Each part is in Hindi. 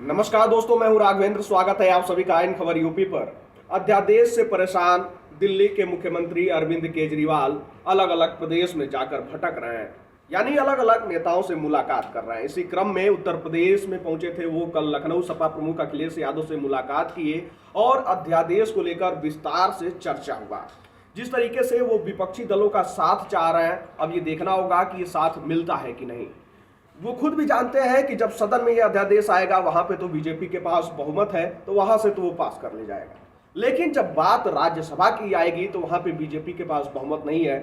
नमस्कार दोस्तों, मैं हूं राघवेंद्र। स्वागत है आप सभी का इन खबर यूपी पर। अध्यादेश से परेशान दिल्ली के मुख्यमंत्री अरविंद केजरीवाल अलग अलग प्रदेश में जाकर भटक रहे हैं, यानी अलग अलग नेताओं से मुलाकात कर रहे हैं। इसी क्रम में उत्तर प्रदेश में पहुंचे थे वो। कल लखनऊ सपा प्रमुख अखिलेश यादव से मुलाकात किए और अध्यादेश को लेकर विस्तार से चर्चा हुआ। जिस तरीके से वो विपक्षी दलों का साथ चाह रहे हैं, अब ये देखना होगा कि ये साथ मिलता है कि नहीं। वो खुद भी जानते हैं कि जब सदन में ये अध्यादेश आएगा वहां पे तो बीजेपी के पास बहुमत है, तो वहां से तो वो पास कर ले जाएगा। लेकिन जब बात राज्यसभा की आएगी तो वहां पे बीजेपी के पास बहुमत नहीं है।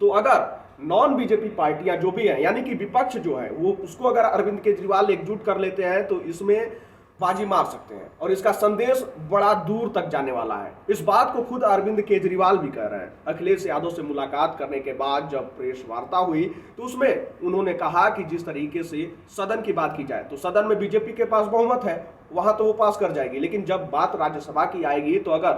तो अगर नॉन बीजेपी पार्टियां जो भी हैं, यानी कि विपक्ष जो है, वो उसको अगर अरविंद केजरीवाल एकजुट कर लेते हैं तो इसमें बाजी मार सकते हैं और इसका संदेश बड़ा दूर तक जाने वाला है। इस बात को खुद अरविंद केजरीवाल भी कह रहे हैं। अखिलेश यादव से मुलाकात करने के बाद जब प्रेस वार्ता हुई तो उसमें उन्होंने कहा कि जिस तरीके से सदन की बात की जाए तो सदन में बीजेपी के पास बहुमत है, वहां तो वो पास कर जाएगी। लेकिन जब बात राज्यसभा की आएगी तो अगर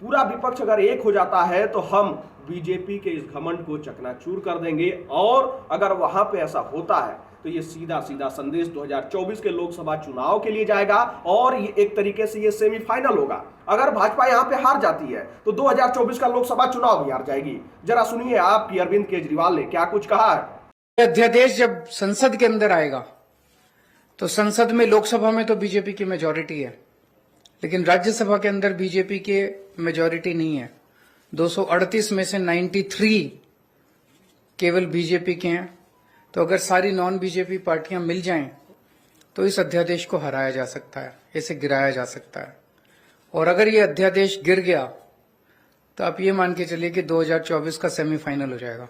पूरा विपक्ष अगर एक हो जाता है तो हम बीजेपी के इस घमंड को चकनाचूर कर देंगे। और अगर वहां पे ऐसा होता है तो ये सीधा सीधा संदेश 2024 के लोकसभा चुनाव के लिए जाएगा और ये एक तरीके से ये सेमीफाइनल होगा। अगर भाजपा यहां पे हार जाती है तो 2024 का लोकसभा चुनाव भी हार जाएगी। जरा सुनिए आपकी अरविंद केजरीवाल ने क्या कुछ कहा है। अध्यादेश जब संसद के अंदर आएगा तो संसद में, लोकसभा में तो बीजेपी की मेजॉरिटी है, लेकिन राज्यसभा के अंदर बीजेपी के मेजॉरिटी नहीं है। 238 में से 93 केवल बीजेपी के हैं। तो अगर सारी नॉन बीजेपी पार्टियां मिल जाएं तो इस अध्यादेश को हराया जा सकता है, इसे गिराया जा सकता है। और अगर ये अध्यादेश गिर गया तो आप ये मान के चलिए कि 2024 का सेमीफाइनल हो जाएगा।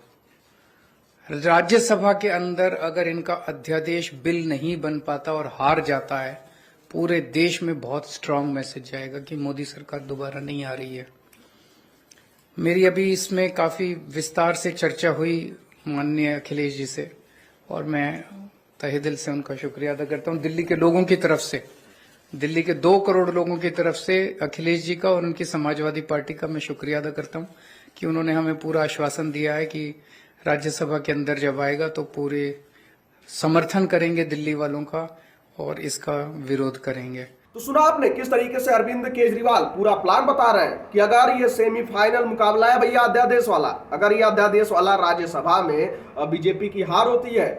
राज्यसभा के अंदर अगर इनका अध्यादेश बिल नहीं बन पाता और हार जाता है, पूरे देश में बहुत स्ट्रांग मैसेज जाएगा कि मोदी सरकार दोबारा नहीं आ रही है। मेरी अभी इसमें काफी विस्तार से चर्चा हुई माननीय अखिलेश जी से, और मैं तहे दिल से उनका शुक्रिया अदा करता हूं। दिल्ली के लोगों की तरफ से, दिल्ली के 2 करोड़ लोगों की तरफ से अखिलेश जी का और उनकी समाजवादी पार्टी का मैं शुक्रिया अदा करता हूं कि उन्होंने हमें पूरा आश्वासन दिया है कि राज्यसभा के अंदर जब आएगा तो पूरे समर्थन करेंगे दिल्ली वालों का और इसका विरोध करेंगे। तो सुना आपने किस तरीके से अरविंद केजरीवाल पूरा प्लान बता रहे हैं कि अगर ये सेमीफाइनल मुकाबला है भैया अध्यादेश वाला, अगर ये अध्यादेश वाला राज्यसभा में बीजेपी की हार होती है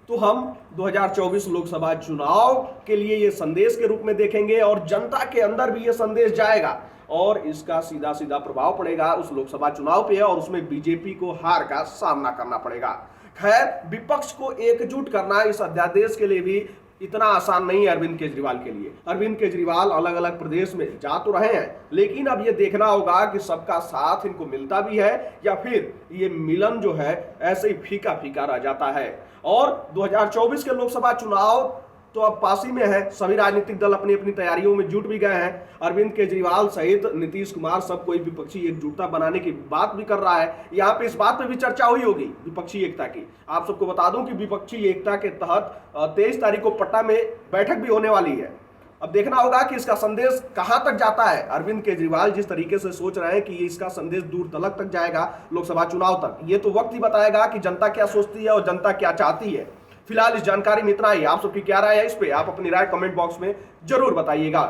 तो हम 2024 लोकसभा चुनाव के लिए ये संदेश के रूप में देखेंगे और जनता के अंदर भी ये संदेश जाएगा और इसका सीधा सीधा प्रभाव पड़ेगा उस लोकसभा चुनाव पे और उसमें बीजेपी को हार का सामना करना पड़ेगा। खैर, विपक्ष को एकजुट करना इस अध्यादेश के लिए भी इतना आसान नहीं है अरविंद केजरीवाल के लिए। अरविंद केजरीवाल अलग अलग प्रदेश में जा तो रहे हैं, लेकिन अब ये देखना होगा कि सबका साथ इनको मिलता भी है या फिर ये मिलन जो है ऐसे ही फीका फीका रह जाता है। और 2024 के लोकसभा चुनाव तो अब पास ही में है। सभी राजनीतिक दल अपनी अपनी तैयारियों में जुट भी गए हैं। अरविंद केजरीवाल सहित नीतीश कुमार सब कोई विपक्षी एकजुटता बनाने की बात भी कर रहा है। यहाँ पे इस बात पे भी चर्चा हुई होगी विपक्षी एकता की। आप सबको बता दूं कि विपक्षी एकता के तहत 23 तारीख को पटना में बैठक भी होने वाली है। अब देखना होगा कि इसका संदेश कहां तक जाता है। अरविंद केजरीवाल जिस तरीके से सोच रहे हैं कि इसका संदेश दूर तलक तक जाएगा लोकसभा चुनाव तक, ये तो वक्त ही बताएगा कि जनता क्या सोचती है और जनता क्या चाहती है। फिलहाल इस जानकारी में इतना ही। आप सबकी क्या राय है इस पे, आप अपनी राय कमेंट बॉक्स में जरूर बताइएगा।